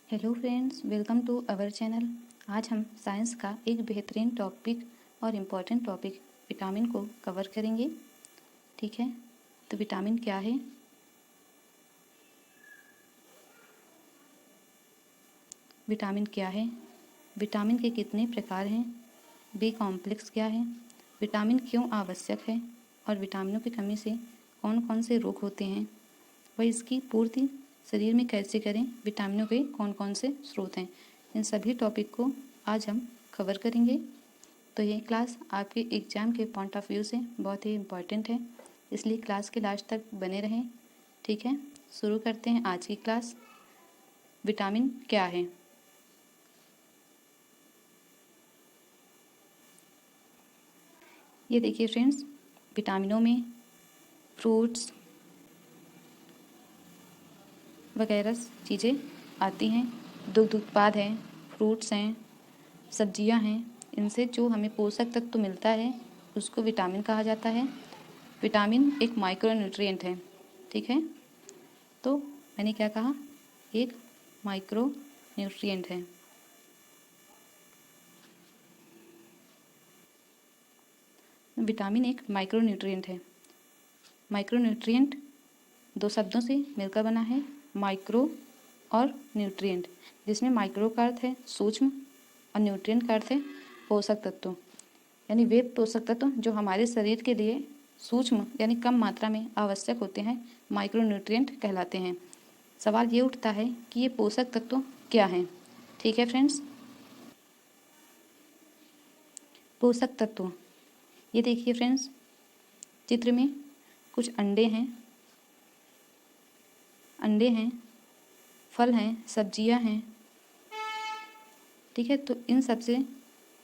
Hello friends, welcome to our channel. आज हम science का एक बेहतरीन टॉपिक और इम्पॉर्टेंट टॉपिक विटामिन को कवर करेंगे। ठीक है, तो विटामिन क्या है? विटामिन क्या है? विटामिन के कितने प्रकार हैं? बी कॉम्प्लेक्स क्या है? विटामिन क्यों आवश्यक है? और विटामिनों की कमी से कौन कौन से रोग होते हैं? वह इसकी पूर्ति शरीर में कैसे करें? विटामिनों के कौन कौन से स्रोत हैं? इन सभी टॉपिक को आज हम कवर करेंगे। तो ये क्लास आपके एग्ज़ाम के पॉइंट ऑफ व्यू से बहुत ही इम्पॉर्टेंट है, इसलिए क्लास के लास्ट तक बने रहें। ठीक है, शुरू करते हैं आज की क्लास। विटामिन क्या है? ये देखिए फ्रेंड्स, विटामिनों में फ्रूट्स वगैरह चीज़ें आती हैं। दुग्ध उत्पाद हैं, फ्रूट्स हैं, सब्जियां हैं। इनसे जो हमें पोषक तत्व तो मिलता है उसको विटामिन कहा जाता है। विटामिन एक माइक्रोन्यूट्रिएंट है। ठीक है, तो मैंने क्या कहा? एक माइक्रोन्यूट्रिएंट है। विटामिन एक माइक्रोन्यूट्रिएंट है। माइक्रोन्यूट्रिएंट दो शब्दों से मिलकर बना है, माइक्रो और न्यूट्रिएंट, जिसमें माइक्रो का अर्थ है सूक्ष्म और न्यूट्रिएंट का अर्थ है पोषक तत्व। यानी वे पोषक तत्व जो हमारे शरीर के लिए सूक्ष्म यानी कम मात्रा में आवश्यक होते हैं, माइक्रोन्यूट्रिएंट कहलाते हैं। सवाल ये उठता है कि ये पोषक तत्व क्या हैं? ठीक है फ्रेंड्स, पोषक तत्व ये देखिए फ्रेंड्स, चित्र में कुछ अंडे हैं, फल हैं, सब्जियां हैं। ठीक है, तो इन सब से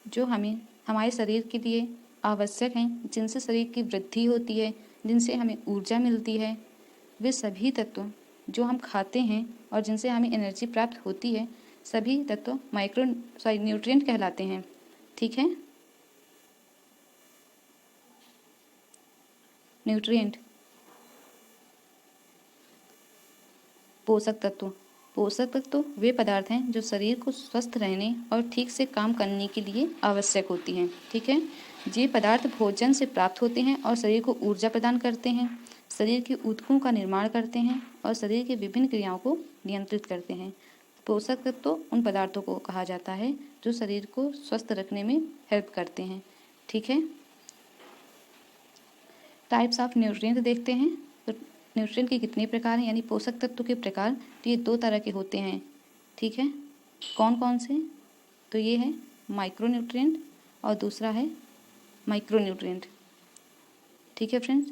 जो हमें हमारे शरीर के लिए आवश्यक हैं, जिनसे शरीर की वृद्धि होती है, जिनसे हमें ऊर्जा मिलती है, वे सभी तत्व जो हम खाते हैं और जिनसे हमें एनर्जी प्राप्त होती है, सभी तत्व न्यूट्रिएंट कहलाते हैं। ठीक है, न्यूट्रिएंट पोषक तत्व वे पदार्थ हैं जो शरीर को स्वस्थ रहने और ठीक से काम करने के लिए आवश्यक होती हैं। ठीक है, ये पदार्थ भोजन से प्राप्त होते हैं और शरीर को ऊर्जा प्रदान करते हैं, शरीर के ऊतकों का निर्माण करते हैं और शरीर की विभिन्न क्रियाओं को नियंत्रित करते हैं। पोषक तत्व उन पदार्थों को कहा जाता है जो शरीर को स्वस्थ रखने में हेल्प करते हैं। ठीक है, टाइप्स ऑफ न्यूट्रिएंट देखते हैं। तो न्यूट्रिएंट के कितने प्रकार हैं, यानी पोषक तत्व के प्रकार, तो ये दो तरह के होते हैं। ठीक है, कौन कौन से? तो ये है माइक्रोन्यूट्रिएंट और दूसरा है माइक्रोन्यूट्रिएंट। ठीक है फ्रेंड्स,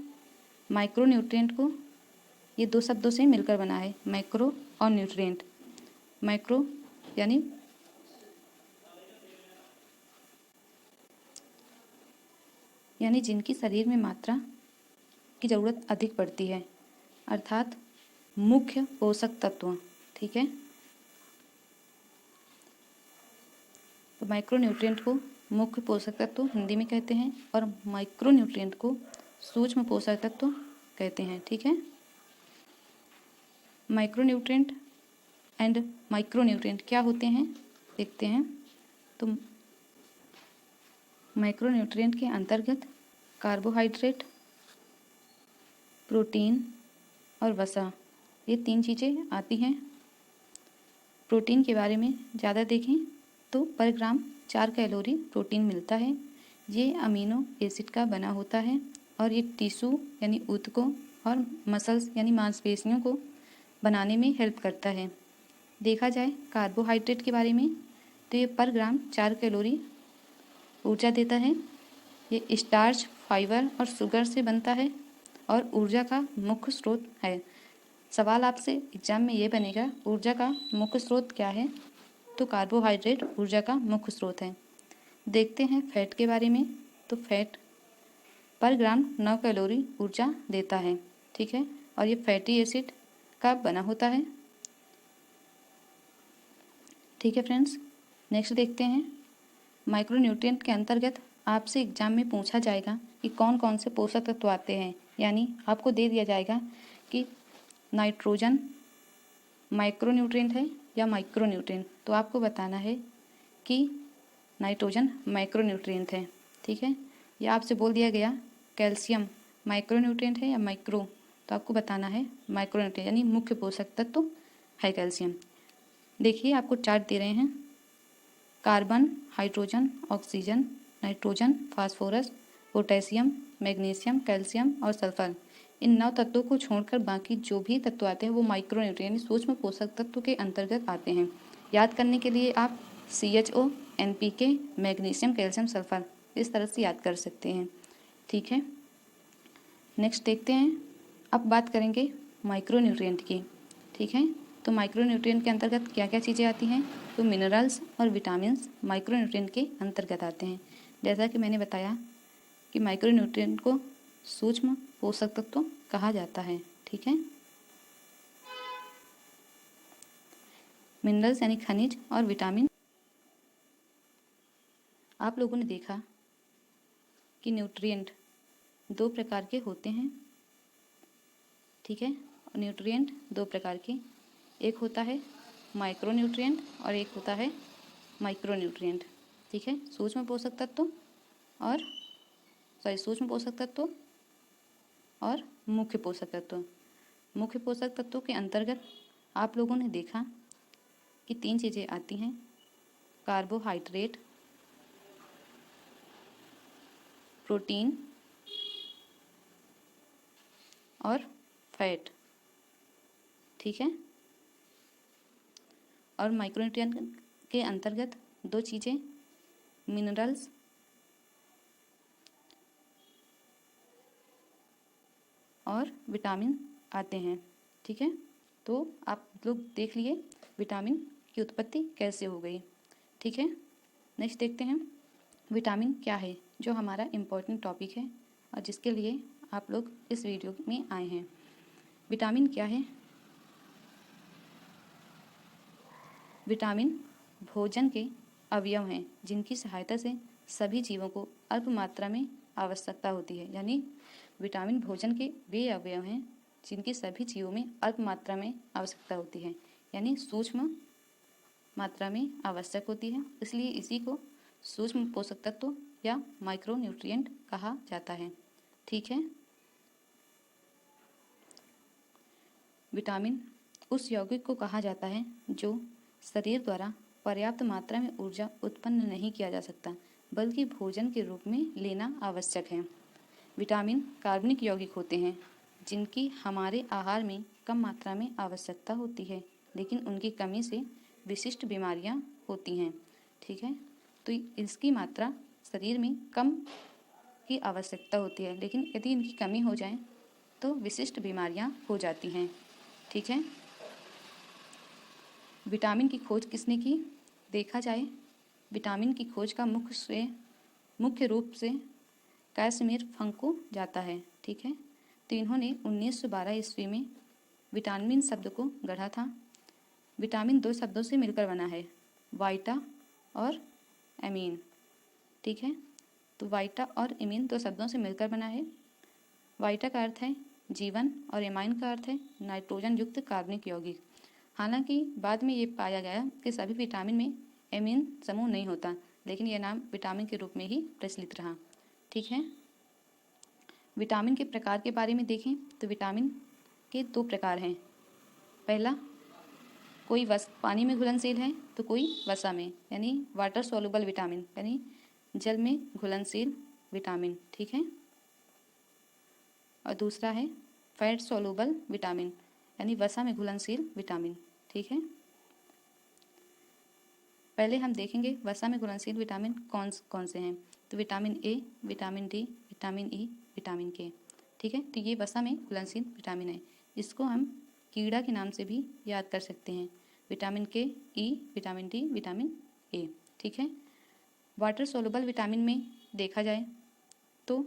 माइक्रोन्यूट्रिएंट को ये दो शब्दों से मिलकर बना है, माइक्रो और न्यूट्रिएंट। माइक्रो यानी जिनकी शरीर में मात्रा की ज़रूरत अधिक पड़ती है, अर्थात मुख्य पोषक तत्व। ठीक है, तो माइक्रोन्यूट्रिएंट को मुख्य पोषक तत्व हिंदी में कहते हैं और माइक्रोन्यूट्रिएंट को सूक्ष्म पोषक तत्व कहते हैं। ठीक है, माइक्रोन्यूट्रिएंट एंड माइक्रोन्यूट्रिएंट क्या होते हैं देखते हैं। तो माइक्रोन्यूट्रिएंट के अंतर्गत कार्बोहाइड्रेट, प्रोटीन और वसा, ये तीन चीज़ें आती हैं। प्रोटीन के बारे में ज़्यादा देखें तो पर ग्राम 4 कैलोरी प्रोटीन मिलता है। ये अमीनो एसिड का बना होता है और ये टिश्यू यानी ऊतकों और मसल्स यानी मांसपेशियों को बनाने में हेल्प करता है। देखा जाए कार्बोहाइड्रेट के बारे में तो ये पर ग्राम 4 कैलोरी ऊर्जा देता है। ये स्टार्च, फाइबर और शुगर से बनता है और ऊर्जा का मुख्य स्रोत है। सवाल आपसे एग्जाम में ये बनेगा, ऊर्जा का मुख्य स्रोत क्या है? तो कार्बोहाइड्रेट ऊर्जा का मुख्य स्रोत है। देखते हैं फैट के बारे में, तो फैट पर ग्राम 9 कैलोरी ऊर्जा देता है। ठीक है, और ये फैटी एसिड का बना होता है। ठीक है फ्रेंड्स, नेक्स्ट देखते हैं। माइक्रोन्यूट्रिएंट के अंतर्गत आपसे एग्जाम में पूछा जाएगा कि कौन कौन से पोषक तत्व आते हैं, यानी आपको दे दिया जाएगा कि नाइट्रोजन माइक्रोन्यूट्रिएंट है या माइक्रोन्यूट्रिएंट? तो आपको बताना है कि नाइट्रोजन माइक्रोन्यूट्रिएंट है, ठीक है। या आपसे बोल दिया गया कैल्शियम माइक्रोन्यूट्रिएंट है या माइक्रो, तो आपको बताना है माइक्रोन्यूट्रिएंट, यानी मुख्य पोषक तत्व है कैल्शियम। देखिए आपको चार्ट दे रहे हैं, carbon, hydrogen, oxygen, nitrogen, phosphorus, potassium, magnesium, calcium और सल्फर, इन 9 तत्वों को छोड़कर बाकी जो भी तत्व आते हैं वो माइक्रोन्यूट्रिएंट यानी सूक्ष्म पोषक तत्व के अंतर्गत आते हैं। याद करने के लिए आप CHO, NPK, magnesium, calcium, sulphur इस तरह से याद कर सकते हैं, ठीक है। नेक्स्ट देखते हैं, अब बात करेंगे माइक्रोन्यूट्रिएंट की, ठीक है। तो माइक्रोन्यूट्रिएंट के अंतर्गत क्या क्या चीज़ें आती हैं? तो मिनरल्स और विटामिन्स माइक्रोन्यूट्रिएंट के अंतर्गत आते हैं। जैसा कि मैंने बताया कि माइक्रोन्यूट्रिएंट को सूक्ष्म पोषक तत्व कहा जाता है, ठीक है। मिनरल्स यानी खनिज और विटामिन, आप लोगों ने देखा कि न्यूट्रिएंट 2 प्रकार के होते हैं, ठीक है। और न्यूट्रिएंट 2 प्रकार के, एक होता है माइक्रोन्यूट्रिएंट और एक होता है माइक्रोन्यूट्रिएंट, ठीक है। सूक्ष्म पोषक तत्व और सूक्ष्म पोषक तत्व और मुख्य पोषक तत्व। मुख्य पोषक तत्वों के अंतर्गत आप लोगों ने देखा कि 3 चीज़ें आती हैं, कार्बोहाइड्रेट, प्रोटीन और फैट, ठीक है। और माइक्रोन्यूट्रिएंट के अंतर्गत 2 चीज़ें, मिनरल्स और विटामिन आते हैं, ठीक है। तो आप लोग देख लिए विटामिन की उत्पत्ति कैसे हो गई, ठीक है। नेक्स्ट देखते हैं विटामिन क्या है, जो हमारा इम्पोर्टेंट टॉपिक है और जिसके लिए आप लोग इस वीडियो में आए हैं। विटामिन क्या है? विटामिन भोजन के अवयव हैं जिनकी सहायता से सभी जीवों को अल्प मात्रा में आवश्यकता होती है। यानी विटामिन भोजन के वे अवयव हैं जिनकी सभी जीवों में अल्प मात्रा में आवश्यकता होती है, यानी सूक्ष्म मात्रा में आवश्यक होती है, इसलिए इसी को सूक्ष्म पोषक तत्व या माइक्रोन्यूट्रिएंट कहा जाता है, ठीक है। विटामिन उस यौगिक को कहा जाता है जो शरीर द्वारा पर्याप्त मात्रा में ऊर्जा उत्पन्न नहीं किया जा सकता, बल्कि भोजन के रूप में लेना आवश्यक है। विटामिन कार्बनिक यौगिक होते हैं जिनकी हमारे आहार में कम मात्रा में आवश्यकता होती है, लेकिन उनकी कमी से विशिष्ट बीमारियां होती हैं, ठीक है। तो इसकी मात्रा शरीर में कम की आवश्यकता होती है, लेकिन यदि इनकी कमी हो जाए तो विशिष्ट बीमारियां हो जाती हैं, ठीक है। विटामिन की खोज किसने की? देखा जाए विटामिन की खोज का मुख्य रूप से कैसिमिर फंको जाता है, ठीक है। तो इन्होंने 1912 ईस्वी में विटामिन शब्द को गढ़ा था। विटामिन 2 शब्दों से मिलकर बना है, वाइटा और एमीन, ठीक है। तो वाइटा और एमीन 2 शब्दों से मिलकर बना है। वाइटा का अर्थ है जीवन और एमाइन का अर्थ है नाइट्रोजन युक्त कार्बनिक यौगिक। हालांकि बाद में ये पाया गया कि सभी विटामिन में एमीन समूह नहीं होता, लेकिन यह नाम विटामिन के रूप में ही प्रचलित रहा, ठीक है। विटामिन के प्रकार के बारे में देखें तो विटामिन के 2 प्रकार हैं। पहला, कोई पानी में घुलनशील है तो कोई वसा में, यानी वाटर सोलुबल विटामिन, यानी जल में घुलनशील विटामिन, ठीक है। और दूसरा है फैट सोलुबल विटामिन, यानी वसा में घुलनशील विटामिन, ठीक है। पहले हम देखेंगे वसा में घुलनशील विटामिन कौन से हैं। तो vitamin A, vitamin D, vitamin E, vitamin के, ठीक है। तो ये वसा में घुलनशील विटामिन है। इसको हम कीड़ा के नाम से भी याद कर सकते हैं, vitamin K, E, vitamin D, vitamin A, ठीक है। वाटर सोलुबल विटामिन में देखा जाए तो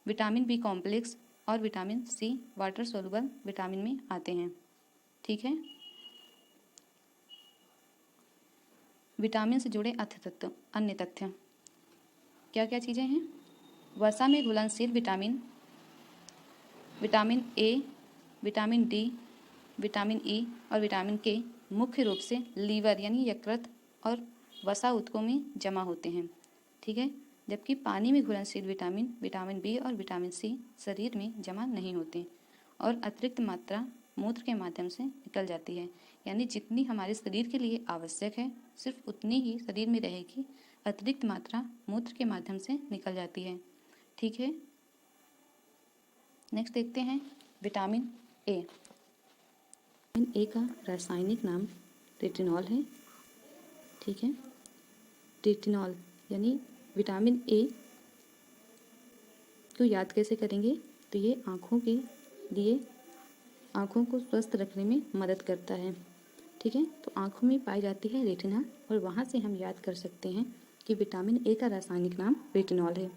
विटामिन बी कॉम्प्लेक्स और vitamin C water soluble vitamin में आते हैं, ठीक है। विटामिन से जुड़े अन्य तथ्य क्या क्या चीज़ें हैं? वसा में घुलनशील vitamin, vitamin A, vitamin D, vitamin E और विटामिन के मुख्य रूप से लीवर यानी यकृत और वसा ऊतकों में जमा होते हैं, ठीक है। जबकि पानी में घुलनशील विटामिन, विटामिन बी और विटामिन सी शरीर में जमा नहीं होते और अतिरिक्त मात्रा मूत्र के माध्यम से निकल जाती है। यानी जितनी हमारे शरीर के लिए आवश्यक है सिर्फ उतनी ही शरीर में रहेगी, अतिरिक्त मात्रा मूत्र के माध्यम से निकल जाती है, ठीक है। नेक्स्ट देखते हैं विटामिन ए। विटामिन ए का रासायनिक नाम रेटिनॉल है, ठीक है। रेटिनॉल यानी विटामिन ए को याद कैसे करेंगे, तो ये आँखों के लिए आँखों को स्वस्थ रखने में मदद करता है, ठीक है। तो आँखों में पाई जाती है रेटिना और वहाँ से हम याद कर सकते हैं कि विटामिन ए का रासायनिक नाम रेटिनॉल है,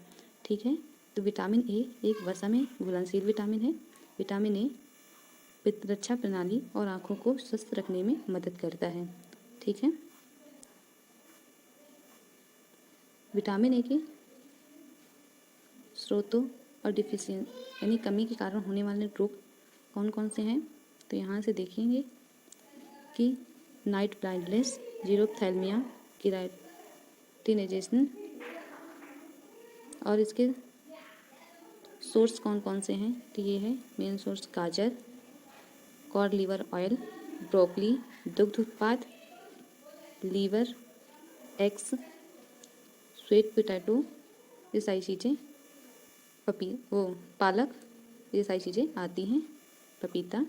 ठीक है। तो विटामिन ए एक वसा में घुलनशील विटामिन है। विटामिन ए प्रतिरक्षा प्रणाली और आँखों को स्वस्थ रखने में मदद करता है, ठीक है। विटामिन ए के स्रोतों और डिफिशियंट यानी कमी के कारण होने वाले रोग कौन कौन से हैं, तो यहाँ से देखेंगे कि नाइट ब्लाइंडनेस, जीरोप्थैल्मिया, केराटिनाइजेशन और इसके सोर्स कौन कौन से हैं, तो ये है मेन सोर्स गाजर, कॉड लीवर ऑयल, ब्रोकली, दुग्ध उत्पाद, लीवर, एग्स, स्वीट पोटैटो, ये सारी चीज़ें, पालक, ये सारी चीज़ें आती हैं, पपीता।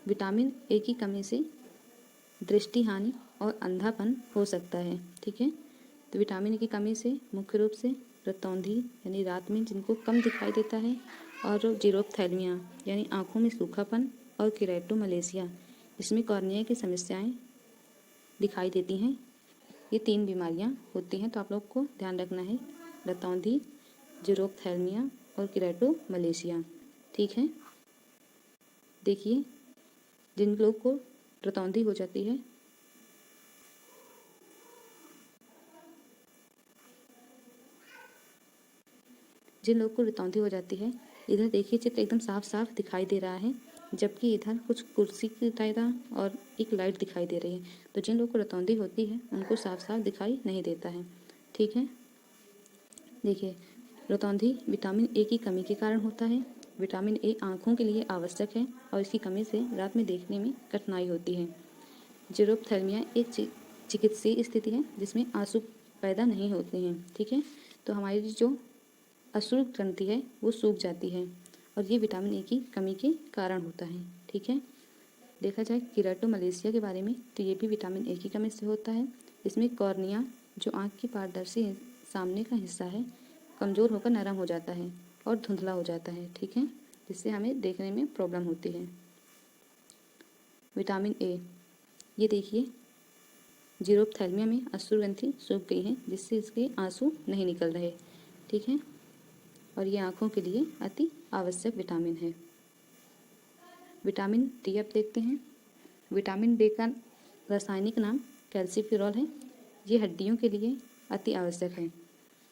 विटामिन ए की कमी से दृष्टि हानि और अंधापन हो सकता है, ठीक है। तो विटामिन ए की कमी से मुख्य रूप से रतौंधी यानी रात में जिनको कम दिखाई देता है, और जीरोप्थैल्मिया यानी आँखों में सूखापन, और केराटोमलेशिया इसमें कॉर्निया की समस्याएं दिखाई देती हैं। ये 3 बीमारियां होती हैं, तो आप लोग को ध्यान रखना है, रतौंधी, जीरोप्थैल्मिया और केराटोमलेशिया, ठीक है। देखिए जिन लोग को रतौंधी हो जाती है, जिन लोग को रतौंधी हो जाती है, इधर देखिए चित्र एकदम साफ साफ दिखाई दे रहा है, जबकि इधर कुछ कुर्सी की तरह और एक लाइट दिखाई दे रही है। तो जिन लोग को रतौंधी होती है उनको साफ साफ दिखाई नहीं देता है, ठीक है। देखिए रतौंधी विटामिन ए की कमी के कारण होता है। विटामिन ए आँखों के लिए आवश्यक है और इसकी कमी से रात में देखने में कठिनाई होती है। जीरोप्थैल्मिया एक चिकित्सीय स्थिति है जिसमें आंसू पैदा नहीं होते हैं, ठीक है। तो हमारी जो अश्रु ग्रंथि है वो सूख जाती है और ये विटामिन ए की कमी के कारण होता है, ठीक है। देखा जाए केराटोमलेशिया के बारे में, तो ये भी विटामिन ए की कमी से होता है। इसमें कॉर्निया जो आँख की पारदर्शी सामने का हिस्सा है कमज़ोर होकर नरम हो जाता है और धुंधला हो जाता है, ठीक है, जिससे हमें देखने में प्रॉब्लम होती है। विटामिन ए, ये देखिए जीरोप्थैल्मिया में अश्रु ग्रंथि सूख गई है जिससे इसके आंसू नहीं निकल रहे, ठीक है, और ये आँखों के लिए अति आवश्यक विटामिन है। विटामिन डी अब देखते हैं। विटामिन डी का रासायनिक नाम कैल्सीफेरॉल है। ये हड्डियों के लिए अति आवश्यक है।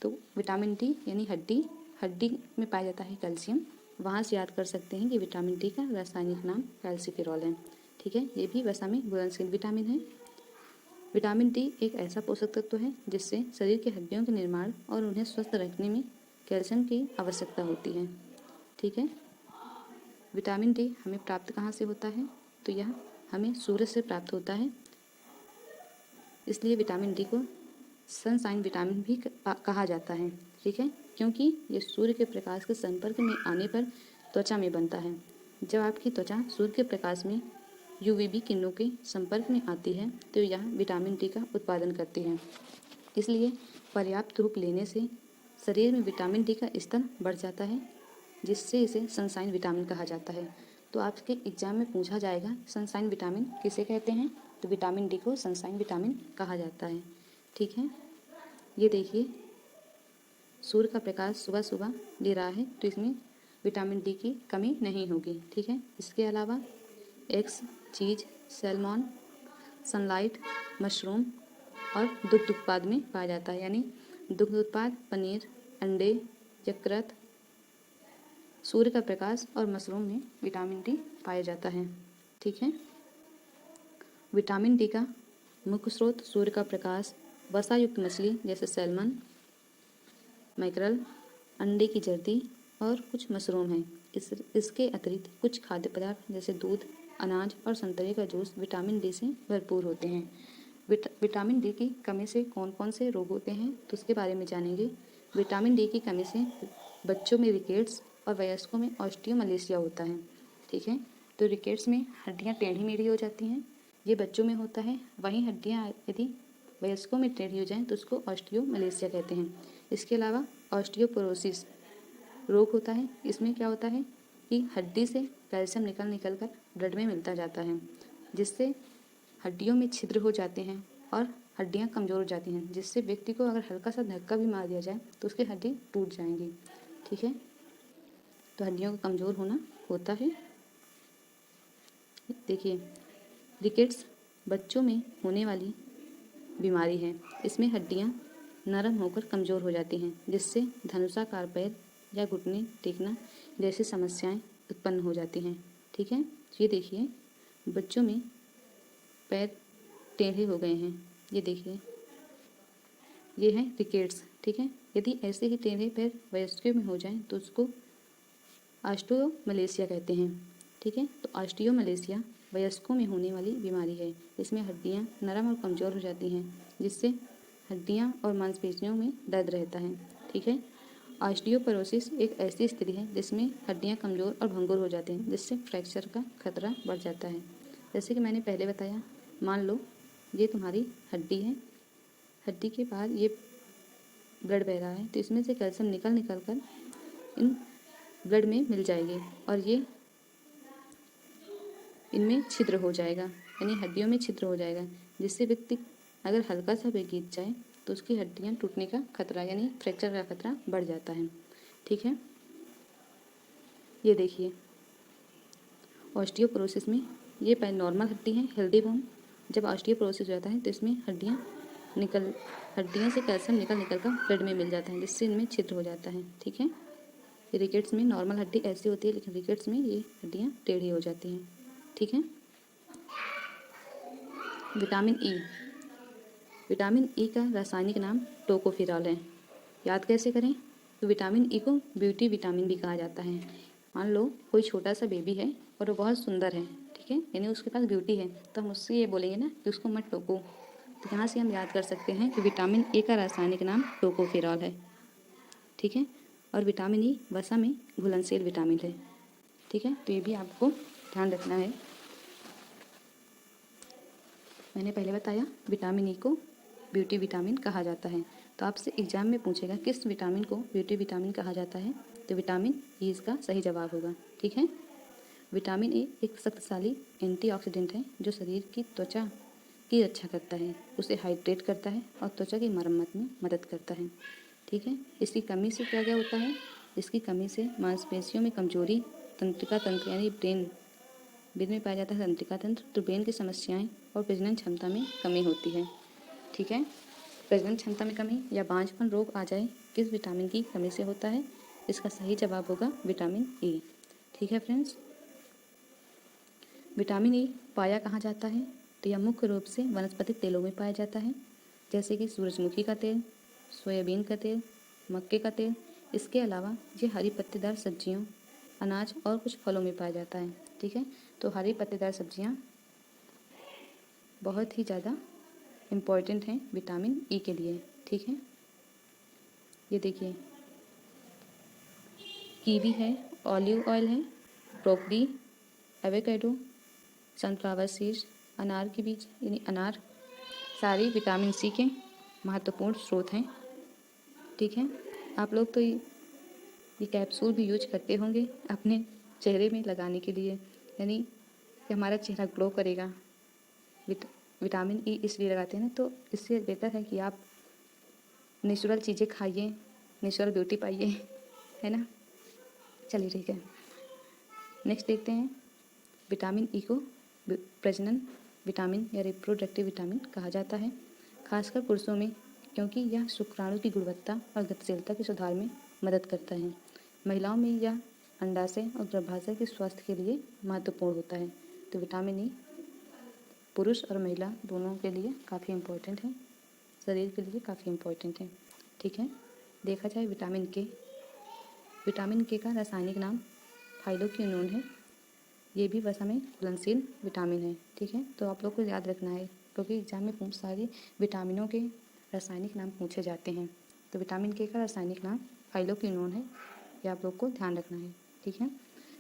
तो विटामिन डी यानी हड्डी में पाया जाता है कैल्शियम, वहाँ से याद कर सकते हैं कि विटामिन डी का रासायनिक नाम कैल्सीफेरॉल है, ठीक है। ये भी वसा में घुलनशील विटामिन है। विटामिन डी एक ऐसा पोषक तत्व है जिससे शरीर के हड्डियों के निर्माण और उन्हें स्वस्थ रखने में कैल्शियम की आवश्यकता होती है, ठीक है। विटामिन डी हमें प्राप्त कहाँ से होता है, तो यह हमें सूर्य से प्राप्त होता है। इसलिए विटामिन डी को सनशाइन विटामिन भी कहा जाता है, ठीक है, क्योंकि ये सूर्य के प्रकाश के संपर्क में आने पर त्वचा में बनता है। जब आपकी त्वचा सूर्य के प्रकाश में यूवीबी किरणों के संपर्क में आती है तो यह विटामिन डी का उत्पादन करती है। इसलिए पर्याप्त धूप लेने से शरीर में विटामिन डी का स्तर बढ़ जाता है, जिससे इसे सनशाइन विटामिन कहा जाता है। तो आपके एग्जाम में पूछा जाएगा सनशाइन विटामिन किसे कहते हैं, तो विटामिन डी को सनशाइन विटामिन कहा जाता है, ठीक है। ये देखिए सूर्य का प्रकाश सुबह सुबह ले रहा है तो इसमें विटामिन डी की कमी नहीं होगी, ठीक है। इसके अलावा एग्स, चीज़, सैल्मन, सनलाइट, मशरूम और दुग्ध उत्पाद में पाया जाता है। यानी दुग्ध उत्पाद पनीर, अंडे, यकृत, सूर्य का प्रकाश और मशरूम में विटामिन डी पाया जाता है। ठीक है। विटामिन डी का मुख्य स्रोत सूर्य का प्रकाश, वसा युक्त मछली जैसे सैल्मन, मैकरल, अंडे की जर्दी और कुछ मशरूम हैं। इसके अतिरिक्त कुछ खाद्य पदार्थ जैसे दूध, अनाज और संतरे का जूस विटामिन डी से भरपूर होते हैं। विटामिन डी की कमी से कौन कौन से रोग होते हैं तो उसके बारे में जानेंगे। विटामिन डी की कमी से बच्चों में रिकेट्स और वयस्कों में ऑस्टियोमलेशिया होता है। ठीक है। तो रिकेट्स में हड्डियाँ टेढ़ी मेढ़ी हो जाती हैं, ये बच्चों में होता है। वहीं हड्डियाँ यदि वयस्कों में टेढ़ी हो जाएं तो उसको ऑस्टियोमलेशिया कहते हैं। इसके अलावा ऑस्टियोपोरोसिस रोग होता है। इसमें क्या होता है कि हड्डी से कैल्शियम निकल कर ब्लड में मिलता जाता है, जिससे हड्डियों में छिद्र हो जाते हैं और हड्डियां कमज़ोर हो जाती हैं, जिससे व्यक्ति को अगर हल्का सा धक्का भी मार दिया जाए तो उसकी हड्डी टूट जाएंगी। ठीक है। तो हड्डियों का कमज़ोर होना होता है। देखिए, रिकेट्स बच्चों में होने वाली बीमारी है। इसमें हड्डियां नरम होकर कमज़ोर हो जाती हैं, जिससे धनुषाकार पैर या घुटने टेकना जैसी समस्याएं उत्पन्न हो जाती हैं। ठीक है। ये देखिए, बच्चों में पैर टेढ़े हो गए हैं। ये देखिए, ये है रिकेट्स। ठीक है। यदि ऐसे ही टेढ़े पैर वयस्कों में हो जाएं तो उसको ऑस्टियोमलेशिया कहते हैं। ठीक है। तो ऑस्टियोमलेशिया वयस्कों में होने वाली बीमारी है। इसमें हड्डियां नरम और कमज़ोर हो जाती हैं, जिससे हड्डियां और मांसपेशियों में दर्द रहता है। ठीक है। ऑस्टियोपोरोसिस एक ऐसी स्थिति है जिसमें हड्डियां कमज़ोर और भंगुर हो जाते हैं, जिससे फ्रैक्चर का खतरा बढ़ जाता है। जैसे कि मैंने पहले बताया, मान लो ये तुम्हारी हड्डी है, हड्डी के बाद ये ब्लड बह रहा है, तो इसमें से कैल्शियम निकल कर इन ब्लड में मिल जाएगी और ये इनमें छिद्र हो जाएगा, यानी हड्डियों में छिद्र हो जाएगा, जिससे व्यक्ति अगर हल्का सा भी गिर जाए तो उसकी हड्डियां टूटने का खतरा यानी फ्रैक्चर का खतरा बढ़ जाता है। ठीक है। ये देखिए, ऑस्टियोपोरोसिस में ये नॉर्मल हड्डी है, हेल्दी बोन। जब ऑस्टियोपोरोसिस हो जाता है तो इसमें हड्डियों से कैल्शियम निकल कर ब्लड में मिल जाता है, जिससे इनमें छिद्र हो जाता है। ठीक है। रिकेट्स में नॉर्मल हड्डी ऐसी होती है, लेकिन रिकेट्स में ये हड्डियाँ टेढ़ी हो जाती हैं। ठीक है। Vitamin E. विटामिन ई का रासायनिक नाम टोकोफेरॉल है। याद कैसे करें? तो विटामिन ई को ब्यूटी विटामिन भी कहा जाता है। मान लो कोई छोटा सा बेबी है और वो बहुत सुंदर है, ठीक है, यानी उसके पास ब्यूटी है, तो हम उससे ये बोलेंगे ना कि उसको मत टोको। तो यहाँ से हम याद कर सकते हैं कि विटामिन ए का रासायनिक नाम टोकोफेरॉल है। ठीक है। और विटामिन ई वसा में घुलनशील विटामिन है। ठीक है। तो ये भी आपको ध्यान रखना है। मैंने पहले बताया विटामिन ई को ब्यूटी विटामिन कहा जाता है। तो आपसे एग्जाम में पूछेगा किस विटामिन को ब्यूटी विटामिन कहा जाता है, तो विटामिन ई इसका सही जवाब होगा। ठीक है। विटामिन ए एक शक्तिशाली एंटीऑक्सीडेंट है जो शरीर की त्वचा की रक्षा करता है, उसे हाइड्रेट करता है और त्वचा की मरम्मत में मदद करता है। ठीक है। इसकी कमी से क्या क्या होता है? इसकी कमी से मांसपेशियों में कमजोरी, तंत्रिका तंत्र यानी ब्रेन में पाया जाता है तंत्रिका तंत्र, तो ब्रेन की समस्याएं और प्रजनन क्षमता में कमी होती है। ठीक है। प्रजनन क्षमता में कमी या बांझपन रोग आ जाए किस विटामिन की कमी से होता है? इसका सही जवाब होगा विटामिन ई। ठीक है फ्रेंड्स। विटामिन ई पाया कहाँ जाता है? तो यह मुख्य रूप से वनस्पतिक तेलों में पाया जाता है, जैसे कि सूरजमुखी का तेल, सोयाबीन का तेल, मक्के का तेल। इसके अलावा ये हरी पत्तेदार सब्जियों, अनाज और कुछ फलों में पाया जाता है। ठीक है। तो हरी पत्तेदार सब्जियां बहुत ही ज़्यादा इम्पॉर्टेंट हैं विटामिन ई के लिए। ठीक है। ये देखिए, कीवी है, ऑलिव ऑयल है, ब्रोकली, एवोकाडो, सनफ्लावर सीड्स, अनार के बीज यानी अनार, सारी विटामिन सी के महत्वपूर्ण स्रोत हैं। ठीक है। आप लोग तो ये कैप्सूल भी यूज करते होंगे अपने चेहरे में लगाने के लिए, यानी कि हमारा चेहरा ग्लो करेगा। विटामिन ई इसलिए लगाते हैं ना, तो इससे बेहतर है कि आप नेचुरल चीज़ें खाइए, नेचुरल ब्यूटी पाइए, है ना। चलिए ठीक है। नेक्स्ट देखते हैं, विटामिन ई को प्रजनन विटामिन या रिप्रोडक्टिव विटामिन कहा जाता है, खासकर पुरुषों में, क्योंकि यह शुक्राणु की गुणवत्ता और गतिशीलता के सुधार में मदद करता है। महिलाओं में यह अंडाशय और गर्भाशय के स्वास्थ्य के लिए महत्वपूर्ण होता है। तो विटामिन ई पुरुष और महिला दोनों के लिए काफ़ी इम्पोर्टेंट है, शरीर के लिए काफ़ी इम्पोर्टेंट है। ठीक है, देखा जाए विटामिन के का रासायनिक नाम फाइलोक्विनोन है। ये भी वसा में घुलनशील विटामिन है। ठीक है, तो आप लोग को याद रखना है क्योंकि एग्जाम में बहुत सारे विटामिनों के रासायनिक नाम पूछे जाते हैं। तो विटामिन के का रासायनिक नाम फाइलोक्विनोन है, ये आप लोग को ध्यान रखना है। ठीक है,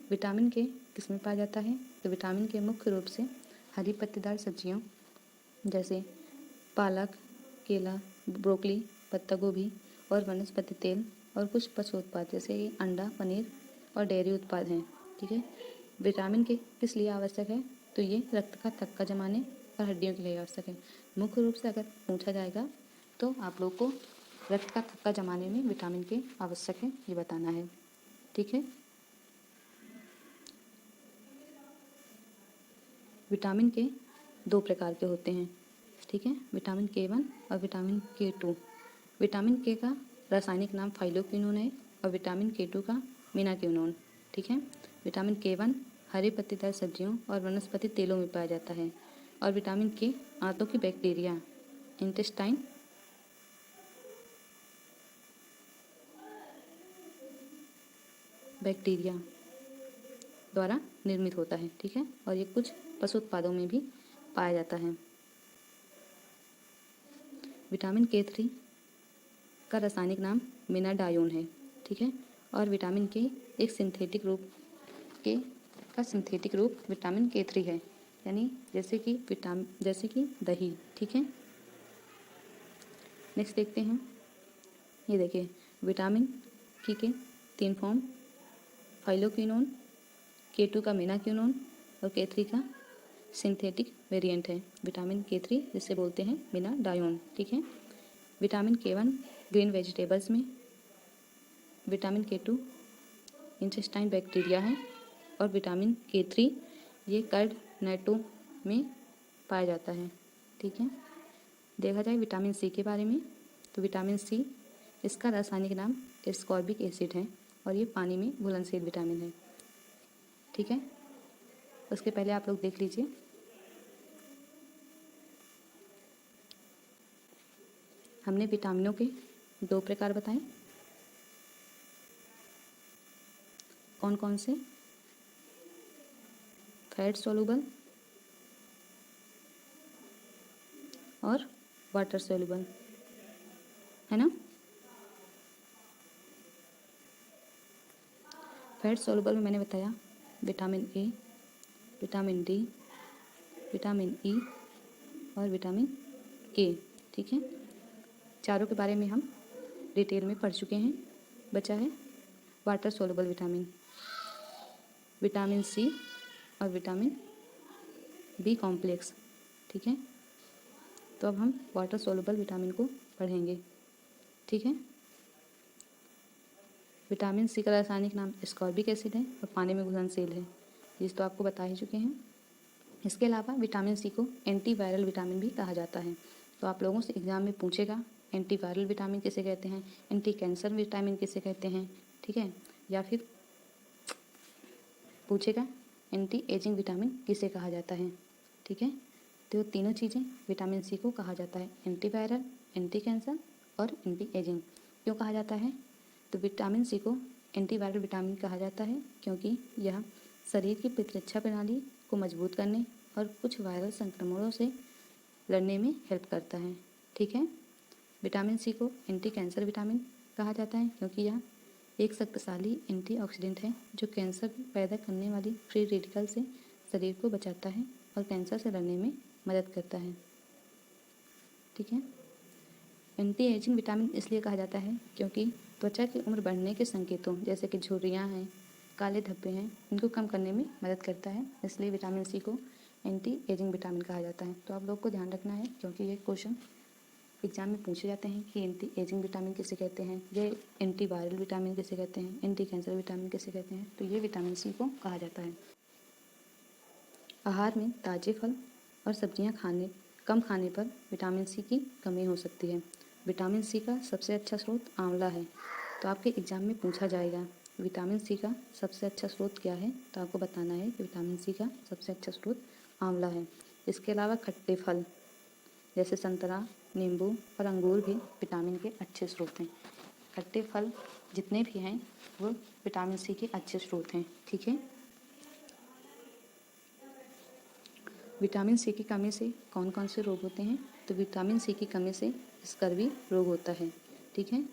विटामिन के किस में पाया जाता है? तो विटामिन के मुख्य रूप से हरी पत्तेदार सब्जियों जैसे पालक, केला, ब्रोकली, पत्ता गोभी और वनस्पति तेल और कुछ पशु उत्पाद जैसे कि अंडा, पनीर और डेयरी उत्पाद हैं। ठीक है, विटामिन के किस लिए आवश्यक है? तो ये रक्त का थक्का जमाने और हड्डियों के लिए आवश्यक है। मुख्य रूप से अगर पूछा जाएगा तो आप लोग को रक्त का थक्का जमाने में विटामिन के आवश्यक है, ये बताना है। ठीक है, विटामिन के 2 प्रकार के होते हैं। ठीक है, विटामिन K1 और विटामिन K2। विटामिन के का रासायनिक नाम फाइलोक्विनोन है और विटामिन K2 का मीनाक्विनोन। ठीक है, विटामिन K1 हरे पत्तेदार सब्जियों और वनस्पति तेलों में पाया जाता है और विटामिन के आंतों की बैक्टीरिया इंटेस्टाइन द्वारा निर्मित होता है। ठीक है, और ये कुछ पशु उत्पादों में भी पाया जाता है। विटामिन K3 का रासायनिक नाम मीनाडायोन है। ठीक है, और विटामिन के एक सिंथेटिक रूप विटामिन K3 है, यानी जैसे कि दही। ठीक है, नेक्स्ट देखते हैं। ये देखिए, विटामिन के 3 फॉर्म फाइलोक्विनोन, K2 का मीनाक्विनोन और K3 का सिंथेटिक वेरिएंट है। विटामिन K3 जिसे बोलते हैं मीनाडायोन। ठीक है, विटामिन K1 ग्रीन वेजिटेबल्स में, विटामिन K2 इंटेस्टाइन बैक्टीरिया है और विटामिन K3 ये कार्डनेटो में पाया जाता है। ठीक है, देखा जाए विटामिन सी के बारे में तो विटामिन सी इसका रासायनिक नाम एस्कॉर्बिक एसिड है और ये पानी में घुलनशील विटामिन है। ठीक है, उसके पहले आप लोग देख लीजिए। हमने विटामिनों के 2 प्रकार बताए, कौन कौन से? फैट सोलुबल और वाटर सोलुबल, है ना। फैट सोलुबल में मैंने बताया vitamin A, vitamin D, vitamin E और विटामिन के। ठीक है, चारों के बारे में हम डिटेल में पढ़ चुके हैं। बचा है water soluble vitamin, vitamin C और विटामिन बी कॉम्प्लेक्स। ठीक है, तो अब हम वाटर सोलुबल विटामिन को पढ़ेंगे। ठीक है, विटामिन सी का रासायनिक नाम एस्कॉर्बिक एसिड है और पानी में घुलनशील है, जिस तो आपको बता ही चुके हैं। इसके अलावा विटामिन सी को एंटीवायरल विटामिन भी कहा जाता है। तो आप लोगों से एग्जाम में पूछेगा एंटीवायरल विटामिन किसे कहते हैं, एंटी कैंसर विटामिन किसे कहते हैं। ठीक है, या फिर पूछेगा एंटी एजिंग विटामिन किसे कहा जाता है। ठीक है, तो तीनों चीज़ें विटामिन सी को कहा जाता है, एंटीवायरल, एंटी कैंसर और एंटी एजिंग। क्यों कहा जाता है? तो विटामिन सी को एंटीवायरल विटामिन कहा जाता है क्योंकि यह शरीर की प्रतिरक्षा प्रणाली को मजबूत करने और कुछ वायरल संक्रमणों से लड़ने में हेल्प करता है। ठीक है, विटामिन सी को एंटी कैंसर विटामिन कहा जाता है क्योंकि यह एक शक्तिशाली एंटीऑक्सीडेंट है जो कैंसर पैदा करने वाली फ्री रेडिकल से शरीर को बचाता है और कैंसर से लड़ने में मदद करता है। ठीक है, एंटी एजिंग विटामिन इसलिए कहा जाता है क्योंकि त्वचा की उम्र बढ़ने के संकेतों जैसे कि झुर्रियाँ हैं, काले धब्बे हैं, इनको कम करने में मदद करता है, इसलिए विटामिन सी को एंटी एजिंग विटामिन कहा जाता है। तो आप लोग को ध्यान रखना है क्योंकि ये क्वेश्चन एग्जाम में पूछे जाते हैं कि एंटी एजिंग विटामिन किसे कहते हैं, ये एंटी वायरल विटामिन किसे कहते हैं, एंटी कैंसर विटामिन किसे कहते हैं। तो ये विटामिन सी को कहा जाता है। आहार में ताजे फल और सब्जियां कम खाने पर विटामिन सी की कमी हो सकती है। विटामिन सी का सबसे अच्छा स्रोत आंवला है। तो आपके एग्जाम में पूछा जाएगा विटामिन सी का सबसे अच्छा स्रोत क्या है, तो आपको बताना है कि विटामिन सी का सबसे अच्छा स्रोत आंवला है। इसके अलावा खट्टे फल जैसे संतरा, नींबू और अंगूर भी विटामिन के अच्छे स्रोत हैं। खट्टे फल जितने भी हैं वो विटामिन सी के अच्छे स्रोत हैं। ठीक है। विटामिन सी की कमी से कौन कौन से रोग होते हैं, तो विटामिन सी की कमी से स्कर्वी रोग होता है। ठीक है।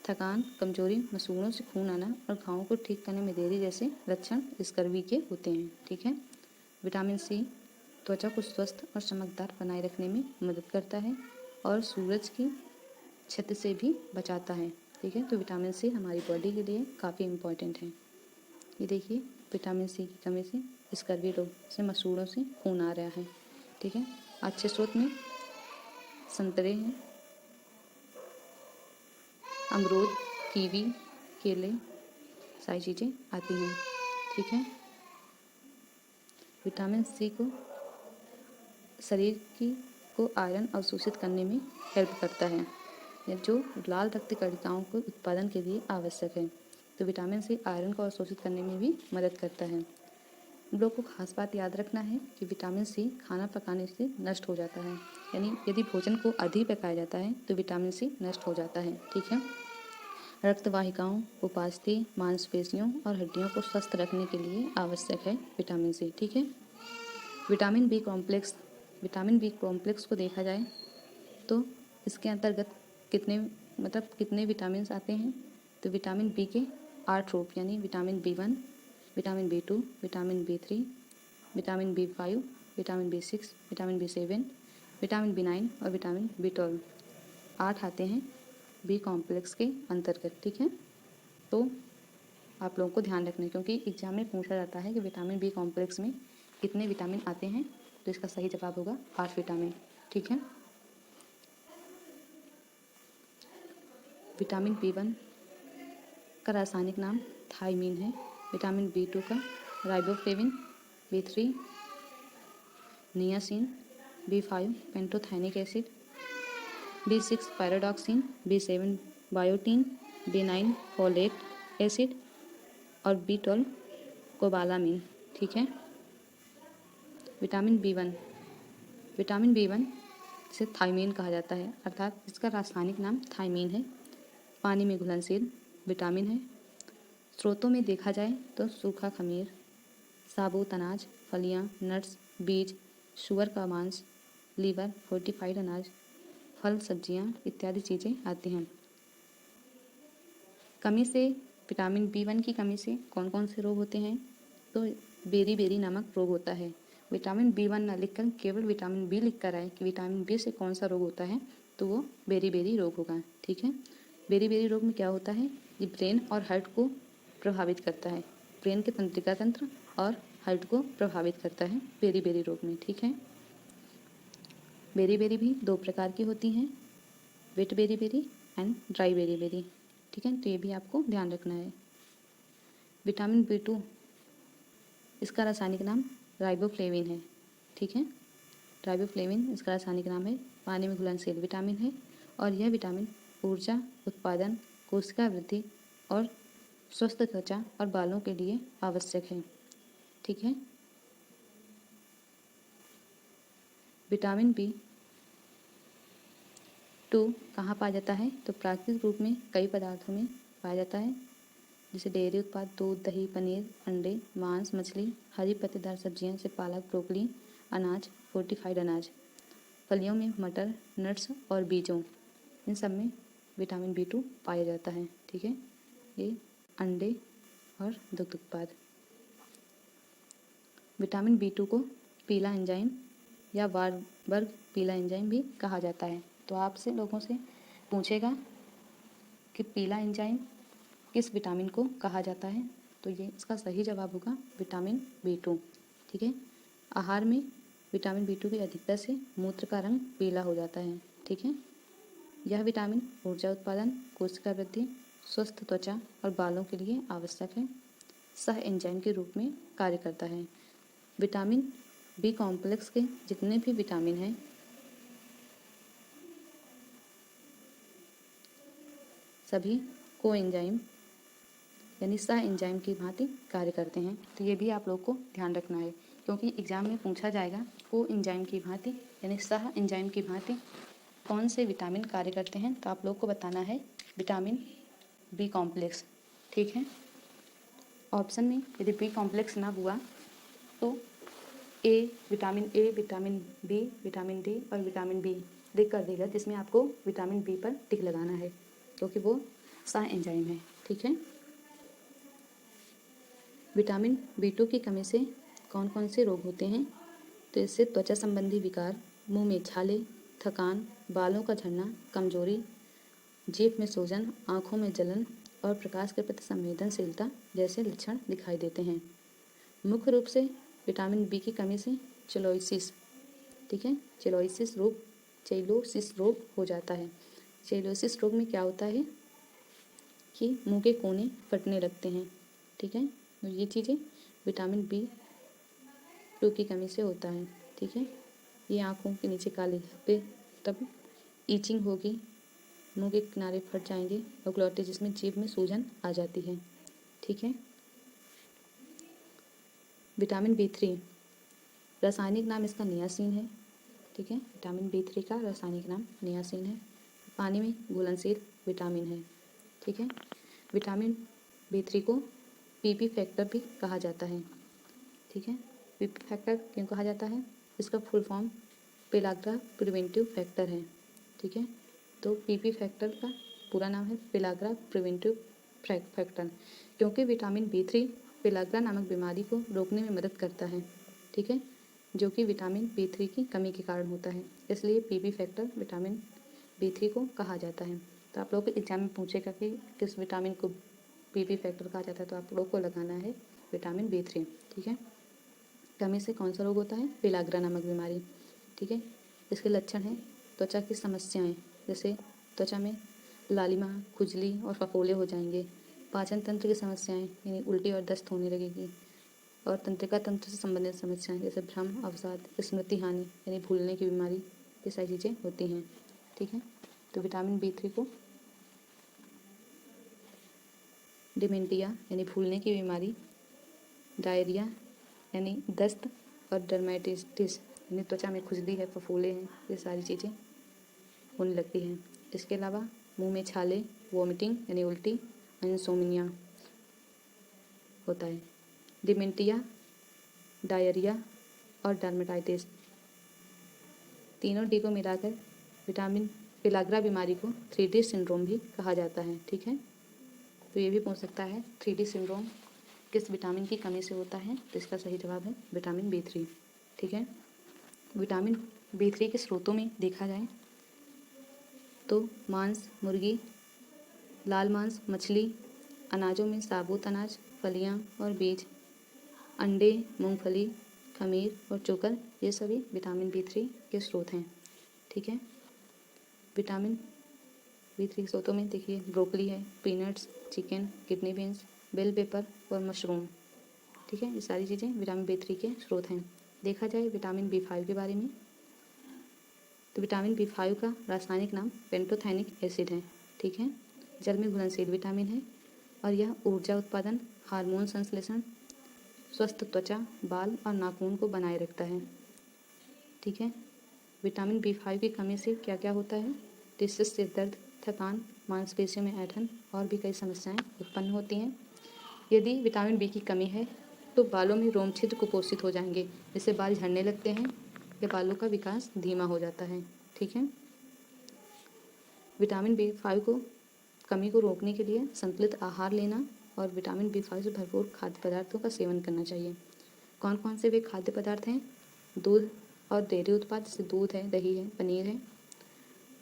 थकान, कमजोरी, मसूड़ों से खून आना और घावों को ठीक करने में देरी जैसे लक्षण स्कर्वी के होते हैं। ठीक है। विटामिन सी त्वचा को स्वस्थ और चमकदार बनाए रखने में मदद करता है और सूरज की क्षति से भी बचाता है। ठीक है। तो विटामिन सी हमारी बॉडी के लिए काफ़ी इम्पोर्टेंट है। ये देखिए, विटामिन सी की कमी से स्कर्वी रोग से मसूड़ों से खून आ रहा है। ठीक है। अच्छे स्रोत में संतरे हैं, अमरूद, कीवी, केले, सारी चीज़ें आती हैं। ठीक है। विटामिन सी को शरीर को आयरन अवशोषित करने में हेल्प करता है, जो लाल रक्त कणिकाओं के उत्पादन के लिए आवश्यक है। तो विटामिन सी आयरन को अवशोषित करने में भी मदद करता है। लोग को खास बात याद रखना है कि विटामिन सी खाना पकाने से नष्ट हो जाता है, यानी यदि भोजन को अधिक पकाया जाता है तो विटामिन सी नष्ट हो जाता है। ठीक है। रक्त वाहिकाओं, उपास्थि, मांसपेशियों और हड्डियों को स्वस्थ रखने के लिए आवश्यक है विटामिन सी। ठीक है। विटामिन बी कॉम्प्लेक्स को देखा जाए तो इसके अंतर्गत कितने विटामिन आते हैं, तो विटामिन बी के 8 रूप यानी vitamin B1, vitamin B2, vitamin B3, vitamin B5, vitamin B6, vitamin B7, vitamin B9 और विटामिन B12 8 आते हैं बी कॉम्प्लेक्स के अंतर्गत। ठीक है। तो आप लोगों को ध्यान रखना है, क्योंकि एग्जाम में पूछा जाता है कि विटामिन बी कॉम्प्लेक्स में कितने विटामिन आते हैं, तो इसका सही जवाब होगा 8 विटामिन। ठीक है। विटामिन B1 का रासायनिक नाम थायमीन है। विटामिन B2 का riboflavin, B3 niacin, B5 pantothenic acid, B6 pyridoxine, B7 biotin, B9 folate acid और B12 कोबालामिन। ठीक है। विटामिन B1 से थायमीन कहा जाता है, अर्थात इसका रासायनिक नाम थायमीन है। पानी में घुलनशील विटामिन है। स्रोतों में देखा जाए तो सूखा खमीर, साबुत अनाज, फलियां, नट्स, बीज, सुअर का मांस, लीवर, फोर्टिफाइड अनाज, फल, सब्जियां इत्यादि चीज़ें आती हैं। कमी से विटामिन B1 की कमी से कौन कौन से रोग होते हैं, तो बेरी नामक रोग होता है। विटामिन B1 ना लिखकर केवल विटामिन बी लिख कर आए कि विटामिन बी से कौन सा रोग होता है, तो वो बेरी रोग होगा। ठीक है। बेरी रोग में क्या होता है, ये ब्रेन और हार्ट को प्रभावित करता है। ब्रेन के तंत्रिका तंत्र और हार्ट को प्रभावित करता है बेरी रोग में। ठीक है। बेरी भी 2 प्रकार की होती हैं, wet berry and dry berry. ठीक है। तो ये भी आपको ध्यान रखना है। विटामिन B2 इसका रासायनिक नाम राइबोफ्लेविन है। ठीक है। राइबोफ्लेविन इसका रासायनिक नाम है। पानी में घुलनशील विटामिन है और यह विटामिन ऊर्जा उत्पादन, कोशिका वृद्धि और स्वस्थ त्वचा और बालों के लिए आवश्यक है। ठीक है। विटामिन B2 कहाँ पाया जाता है, तो प्राकृतिक रूप में कई पदार्थों में पाया जाता है, जैसे डेयरी उत्पाद, दूध, दही, पनीर, अंडे, मांस, मछली, हरी पत्तेदार सब्जियां जैसे पालक, ब्रोकली, अनाज, फोर्टिफाइड अनाज, फलियों में मटर, नट्स और बीजों, इन सब में विटामिन B2 पाया जाता है। ठीक है। ये अंडे और दुग्ध उत्पाद। विटामिन B2 को पीला एंजाइम या वारबर्ग पीला एंजाइम भी कहा जाता है। तो आपसे लोगों से पूछेगा कि पीला एंजाइम किस विटामिन को कहा जाता है, तो ये इसका सही जवाब होगा विटामिन B2। ठीक है। आहार में विटामिन B2 की अधिकता से मूत्र का रंग पीला हो जाता है। ठीक है। यह विटामिन ऊर्जा उत्पादन, कोशिका वृद्धि, स्वस्थ त्वचा और बालों के लिए आवश्यक है। सह एंजाइम के रूप में कार्य करता है। विटामिन बी कॉम्प्लेक्स के जितने भी विटामिन हैं सभी को एंजाइम यानी सह एंजाइम की भांति कार्य करते हैं। तो ये भी आप लोग को ध्यान रखना है, क्योंकि एग्जाम में पूछा जाएगा को एंजाइम की भांति यानी सह एंजाइम की भांति कौन से विटामिन कार्य करते हैं। तो आप लोग को बताना है विटामिन बी कॉम्प्लेक्स, ठीक है। ऑप्शन में यदि बी कॉम्प्लेक्स ना हुआ तो vitamin A, vitamin B, vitamin D और विटामिन बी लिख कर देगा, जिसमें आपको विटामिन बी पर टिक लगाना है, क्योंकि वो सह एंजाइम है, ठीक है। विटामिन B2 की कमी से कौन कौन से रोग होते हैं। तो इससे त्वचा संबंधी विकार, मुंह में छाले, थकान, बालों का झड़ना, कमजोरी, जीभ में सूजन, आँखों में जलन और प्रकाश के प्रति संवेदनशीलता जैसे लक्षण दिखाई देते हैं। मुख्य रूप से विटामिन बी की कमी से चेलोसिस, ठीक है, चेलोसिस रोग हो जाता है। चेलोसिस रोग में क्या होता है कि मुंह के कोने फटने लगते हैं, ठीक है। और ये चीज़ें विटामिन B2 की कमी से होता है, ठीक है। ये आँखों के नीचे काले धब्बे, तब ईचिंग होगी, मुंह के किनारे फट जाएंगे और ग्लॉटिस जिसमें जीभ में सूजन आ जाती है, ठीक है। विटामिन B3 रासायनिक नाम इसका नियासिन है, ठीक है। विटामिन B3 का रासायनिक नाम नियासिन है। पानी में घुलनशील विटामिन है, ठीक है। विटामिन B3 को पीपी फैक्टर भी कहा जाता है, ठीक है। पीपी फैक्टर क्यों कहा जाता है, इसका full form pellagra preventive factor है, ठीक है। तो पीपी फैक्टर का पूरा नाम है पेलाग्रा प्रिवेंटिव फैक्टर, क्योंकि विटामिन B3 पेलाग्रा नामक बीमारी को रोकने में मदद करता है, ठीक है, जो कि विटामिन B3 की कमी के कारण होता है, इसलिए पीपी फैक्टर विटामिन B3 को कहा जाता है। तो आप लोग को एग्जाम में पूछेगा कि किस विटामिन को पीपी फैक्टर कहा जाता है, तो आप लोग को लगाना है विटामिन B3, ठीक है। कमी से कौन सा रोग होता है, पेलाग्रा नामक बीमारी, ठीक है। इसके लक्षण हैं त्वचा की समस्याएं, जैसे त्वचा में लालिमा, खुजली और फफोले हो जाएंगे। पाचन तंत्र की समस्याएं यानी उल्टी और दस्त होने लगेगी, और तंत्रिका तंत्र से संबंधित समस्याएं जैसे भ्रम, अवसाद, स्मृति हानि यानी भूलने की बीमारी, ये सारी चीज़ें होती हैं, ठीक है। तो विटामिन B3 को डिमेंटिया यानी भूलने की बीमारी, डायरिया यानी दस्त और डर्मेटाइटिस यानी त्वचा में खुजली है, फफोले हैं, ये सारी चीज़ें होने लगती हैं। इसके अलावा मुंह में छाले, वॉमिटिंग यानी उल्टी, इंसोम्निया होता है। डिमेंटिया, डायरिया और डर्मेटाइटिस तीनों डी को मिलाकर विटामिन पेलाग्रा बीमारी को 3D सिंड्रोम भी कहा जाता है, ठीक है। तो ये भी पूछ सकता है 3D सिंड्रोम किस विटामिन की कमी से होता है, तो इसका सही जवाब है विटामिन B3, ठीक है। विटामिन B3 के स्रोतों में देखा जाए तो मांस, मुर्गी, लाल मांस, मछली, अनाजों में साबुत अनाज, फलियां और बीज, अंडे, मूंगफली, खमीर और चोकर, ये सभी विटामिन B3 के स्रोत हैं, ठीक है। विटामिन B3 के स्रोतों में देखिए ब्रोकली है, peanuts, chicken, kidney beans, bell pepper और मशरूम, ठीक है। ये सारी चीज़ें विटामिन B3 के स्रोत हैं। देखा जाए विटामिन B5 के बारे में, तो विटामिन B5 का रासायनिक नाम पेंटोथेनिक एसिड है, ठीक है। जल में घुलनशील विटामिन है और यह ऊर्जा उत्पादन, हार्मोन संश्लेषण, स्वस्थ त्वचा, बाल और नाखून को बनाए रखता है, ठीक है। विटामिन B5 की कमी से क्या क्या होता है, तो इससे सिर दर्द, थकान, मांसपेशियों में ऐंठन और भी कई समस्याएं उत्पन्न होती हैं। यदि विटामिन B की कमी है तो बालों में रोम छिद्र कुपोषित हो जाएंगे, जिससे बाल झड़ने लगते हैं या बालों का विकास धीमा हो जाता है, ठीक है। विटामिन B5 को कमी को रोकने के लिए संतुलित आहार लेना और विटामिन B5 से भरपूर खाद्य पदार्थों का सेवन करना चाहिए। कौन कौन से वे खाद्य पदार्थ हैं, दूध और डेयरी उत्पाद जैसे दूध है, दही है, पनीर है,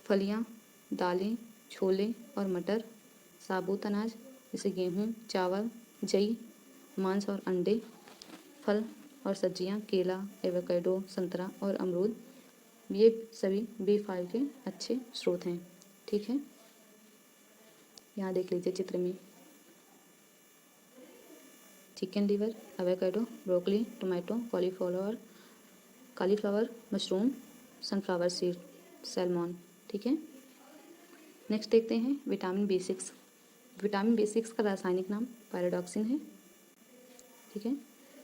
फलियां, दालें, छोले और मटर, साबुत अनाज जैसे गेहूँ, चावल, जई, मांस और अंडे, फल और सब्जियां, केला, एवोकाडो, संतरा और अमरूद, ये सभी B5 के अच्छे स्रोत हैं, ठीक है। यहाँ देख लीजिए चित्र में chicken liver, avocado, broccoli, tomato, cauliflower, mushroom, sunflower seed, salmon, ठीक है। नेक्स्ट देखते हैं विटामिन B6 विटामिन B6 का रासायनिक नाम पैराडॉक्सिन है। ठीक है,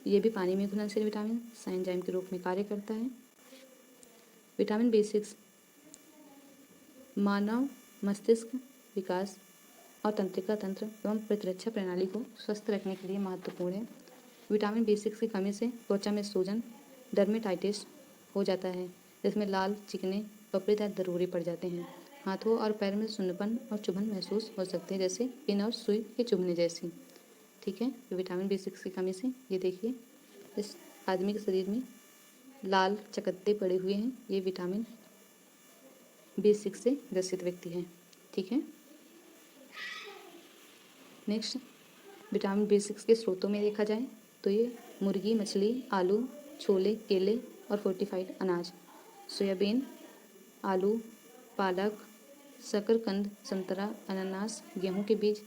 ये भी पानी में घुलनशील विटामिन एंजाइम के रूप में कार्य करता है। विटामिन B6 मानव मस्तिष्क विकास और तंत्रिका तंत्र एवं प्रतिरक्षा प्रणाली को स्वस्थ रखने के लिए महत्वपूर्ण है। विटामिन B6 की कमी से त्वचा में सूजन, डर्मेटाइटिस हो जाता है, जिसमें लाल, चिकने, पपड़ेदार दरूरे पड़ जाते हैं। हाथों और पैर में सुन्नपन और चुभन महसूस हो सकते हैं, जैसे पिन और सुई के चुभने जैसी। ठीक है, विटामिन B6 की कमी से ये देखिए इस आदमी के शरीर में लाल चकत्ते पड़े हुए हैं, ये विटामिन B6 से ग्रसित व्यक्ति है। ठीक है, नेक्स्ट विटामिन B6 के स्रोतों में देखा जाए तो ये मुर्गी, मछली, आलू, छोले, केले और फोर्टिफाइड अनाज, सोयाबीन, आलू, पालक, शकरकंद, संतरा, अनानास, गेहूं के बीज,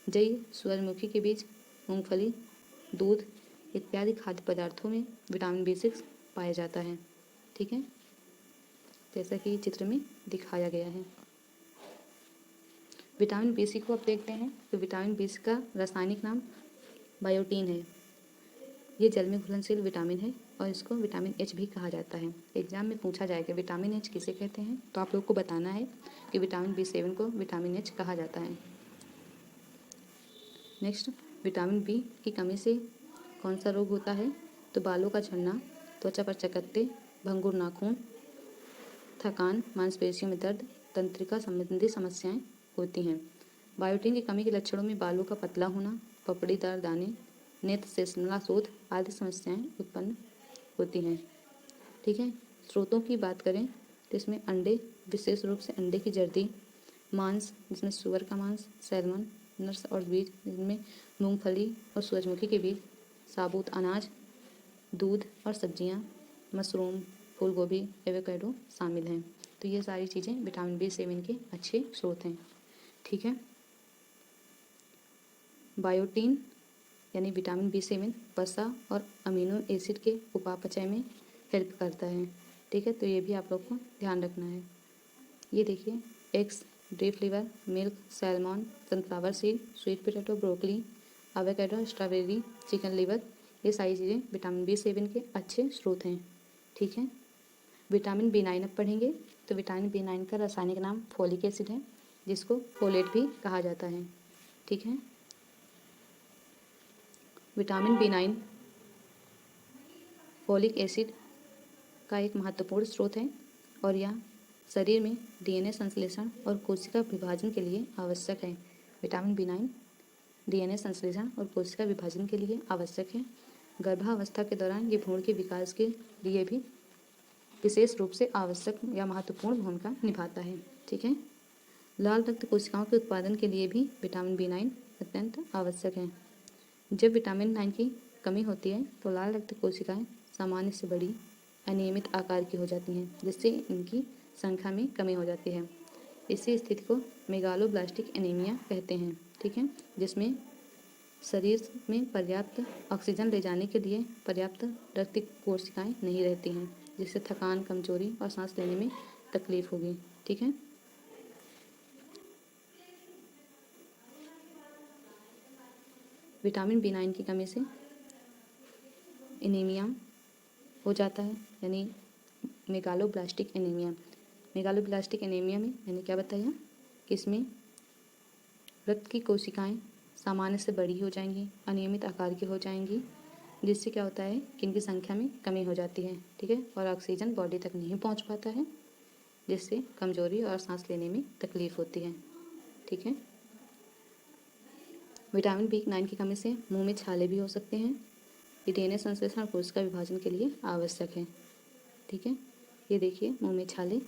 जई, सूरजमुखी के बीज, मूंगफली, दूध इत्यादि खाद्य पदार्थों में विटामिन B6 पाया जाता है। ठीक है, जैसा कि चित्र में दिखाया गया है। विटामिन B6 को आप देखते हैं तो विटामिन B6 का रासायनिक नाम बायोटीन है। ये जल में घुलनशील विटामिन है और इसको विटामिन H भी कहा जाता है। एग्जाम में पूछा जाएगा विटामिन H किसे कहते हैं, तो आप लोग को बताना है कि विटामिन B7 को विटामिन H कहा जाता है। नेक्स्ट, विटामिन B की कमी से कौन सा रोग होता है, तो बालों का झड़ना, त्वचा पर चकत्ते, भंगुर नाखून, थकान, मांसपेशियों में दर्द, तंत्रिका संबंधी समस्याएं होती हैं। बायोटीन की कमी के लक्षणों में बालों का पतला होना, पपड़ीदार दाने, नेत्र से शिमला शोथ आदि समस्याएं उत्पन्न होती हैं। ठीक है, स्रोतों की बात करें तो इसमें अंडे, विशेष रूप से अंडे की जर्दी, मांस जिसमें सुअर का मांस, सैल्मन, नट्स और बीज जिनमें मूंगफली और सूरजमुखी के बीज, साबुत अनाज, दूध और सब्जियां, मशरूम, फूलगोभी, एवोकाडो शामिल हैं। तो ये सारी चीज़ें विटामिन B7 के अच्छे स्रोत हैं। ठीक है, बायोटीन यानी विटामिन B7 वसा और अमीनो एसिड के उपापचय में हेल्प करता है। ठीक है, तो ये भी आप लोग को ध्यान रखना है। ये देखिए eggs, drip liver, milk, salmon, sunflower seed, sweet potato, broccoli, avocado, strawberry, chicken liver, ये सारी चीज़ें विटामिन B7 के अच्छे स्रोत हैं। ठीक है, विटामिन B9 अब पढ़ेंगे तो विटामिन B9 का रासायनिक नाम फोलिक एसिड है, जिसको फोलेट भी कहा जाता है। ठीक है, विटामिन B9 फोलिक एसिड का एक महत्वपूर्ण स्रोत है और यह शरीर में DNA संश्लेषण और कोशिका विभाजन के लिए आवश्यक है। विटामिन B9 DNA संश्लेषण और कोशिका विभाजन के लिए आवश्यक है। गर्भावस्था के दौरान ये भ्रूण के विकास के लिए भी विशेष रूप से आवश्यक या महत्वपूर्ण भूमिका निभाता है। ठीक है, लाल रक्त कोशिकाओं के उत्पादन के लिए भी विटामिन B9 अत्यंत आवश्यक है। जब विटामिन 9 की कमी होती है तो लाल रक्त कोशिकाएं सामान्य से बड़ी, अनियमित आकार की हो जाती हैं, जिससे इनकी संख्या में कमी हो जाती है। इसी स्थिति को मेगालोब्लास्टिक एनीमिया कहते हैं। ठीक है, जिसमें शरीर में पर्याप्त ऑक्सीजन ले जाने के लिए पर्याप्त रक्त कोशिकाएं नहीं रहती हैं, जिससे थकान, कमजोरी और सांस लेने में तकलीफ होगी। ठीक है, विटामिन B9 की कमी से एनीमिया हो जाता है, यानी मेगालोब्लास्टिक एनीमिया। मेगालोब्लास्टिक एनीमिया में मैंने क्या बताया कि इसमें रक्त की कोशिकाएं सामान्य से बड़ी हो जाएंगी, अनियमित आकार की हो जाएंगी, जिससे क्या होता है कि इनकी संख्या में कमी हो जाती है। ठीक है, और ऑक्सीजन बॉडी तक नहीं पहुंच पाता है, जिससे कमजोरी और सांस लेने में तकलीफ होती है। ठीक है, विटामिन B9 की कमी से मुंह में छाले भी हो सकते हैं। ये DNA संश्लेषण और कोशिका विभाजन के लिए आवश्यक है। ठीक है, ये देखिए मुंह में छाले,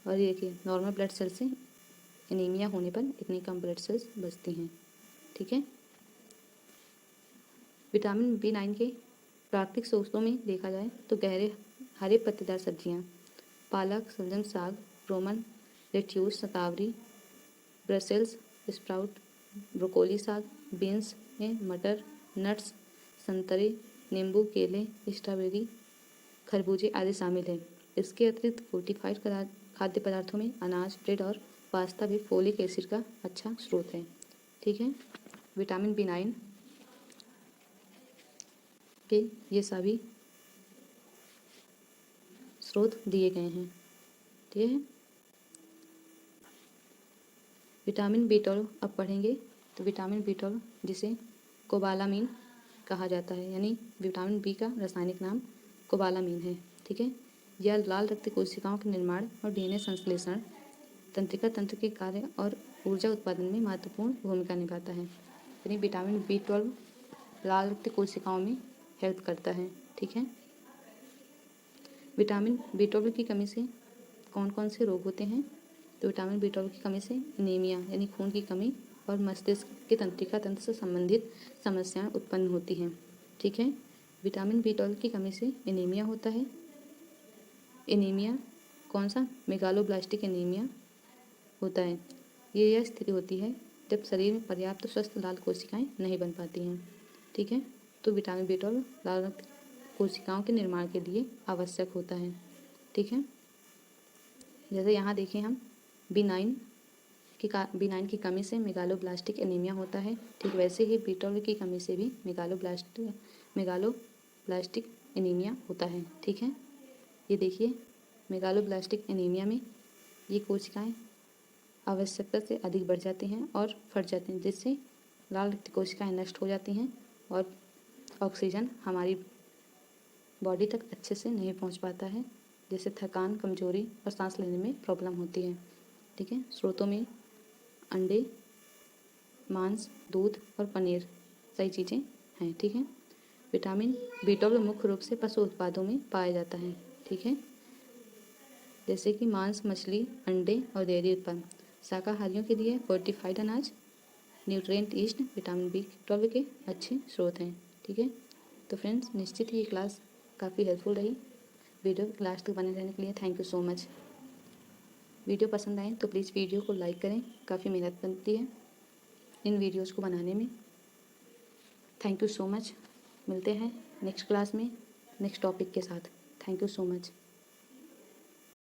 और ये देखिए नॉर्मल ब्लड सेल से एनीमिया होने पर इतनी कम ब्लड सेल्स बचती हैं। ठीक है, विटामिन B9 के प्राकृतिक स्रोतों में देखा जाए तो गहरे हरे पत्तेदार सब्जियां, पालक, सलजम साग, रोमन, लेट्यूस, शतावरी, ब्रसेल्स स्प्राउट, ब्रोकोली साग, बीन्स में मटर, नट्स, संतरे, नींबू, केले, स्ट्रॉबेरी, खरबूजे आदि शामिल हैं। इसके अतिरिक्त फोर्टिफाइड खाद्य पदार्थों में अनाज, ब्रेड और पास्ता भी फोलिक एसिड का अच्छा स्रोत है। ठीक है, विटामिन B9 के ये सभी स्रोत दिए गए हैं। ठीक है, विटामिन B12 अब पढ़ेंगे। तो विटामिन B12 जिसे कोबालामीन कहा जाता है, यानी विटामिन बी का रासायनिक नाम कोबालामीन है। ठीक है, यह लाल रक्त कोशिकाओं के निर्माण और DNA संश्लेषण, तंत्रिका तंत्र के कार्य और ऊर्जा उत्पादन में महत्वपूर्ण भूमिका निभाता है। यानी विटामिन B12 लाल रक्त कोशिकाओं में हेल्प करता है। ठीक है, विटामिन B12 की कमी से कौन कौन से रोग होते हैं? तो विटामिन B12 की कमी से एनीमिया यानी खून की कमी और मस्तिष्क के तंत्रिका तंत्र से संबंधित समस्याएं उत्पन्न होती हैं। ठीक है, विटामिन B12 की कमी से एनीमिया होता है। एनीमिया कौन सा? मेगालोब्लास्टिक एनीमिया होता है। यह स्थिति होती है जब शरीर में पर्याप्त स्वस्थ लाल कोशिकाएं नहीं बन पाती हैं। ठीक है, तो विटामिन B12 लाल रक्त कोशिकाओं के निर्माण के लिए आवश्यक होता है। ठीक है, जैसे यहाँ देखें हम B9 की कमी से मेगालोब्लास्टिक एनीमिया होता है। ठीक वैसे ही B12 की कमी से भी मेगालोब्लास्टिक एनीमिया होता है। ठीक है, ये देखिए मेगालोब्लास्टिक एनीमिया में ये कोशिकाएं आवश्यकता से अधिक बढ़ जाती हैं और फट जाती हैं, जिससे लाल रक्त कोशिकाएं नष्ट हो जाती हैं और ऑक्सीजन हमारी बॉडी तक अच्छे से नहीं पहुंच पाता है, जिससे थकान, कमजोरी और सांस लेने में प्रॉब्लम होती है। ठीक है, स्रोतों में अंडे, मांस, दूध और पनीर सही चीज़ें हैं। ठीक है, विटामिन B12 मुख्य रूप से पशु उत्पादों में पाया जाता है। ठीक है, जैसे कि मांस, मछली, अंडे और डेयरी उत्पाद। शाकाहारियों के लिए फोर्टिफाइड अनाज, न्यूट्रिएंट ईस्ट विटामिन B12 के अच्छे स्रोत हैं। ठीक है, तो फ्रेंड्स निश्चित ही ये क्लास काफ़ी हेल्पफुल रही। वीडियो क्लास तक बने रहने के लिए thank you so much. Video पसंद आए तो प्लीज़ वीडियो को लाइक करें, काफ़ी मेहनत बनती है इन वीडियोज़ को बनाने में। Thank you so much. मिलते हैं नेक्स्ट क्लास में नेक्स्ट टॉपिक के साथ। Thank you so much.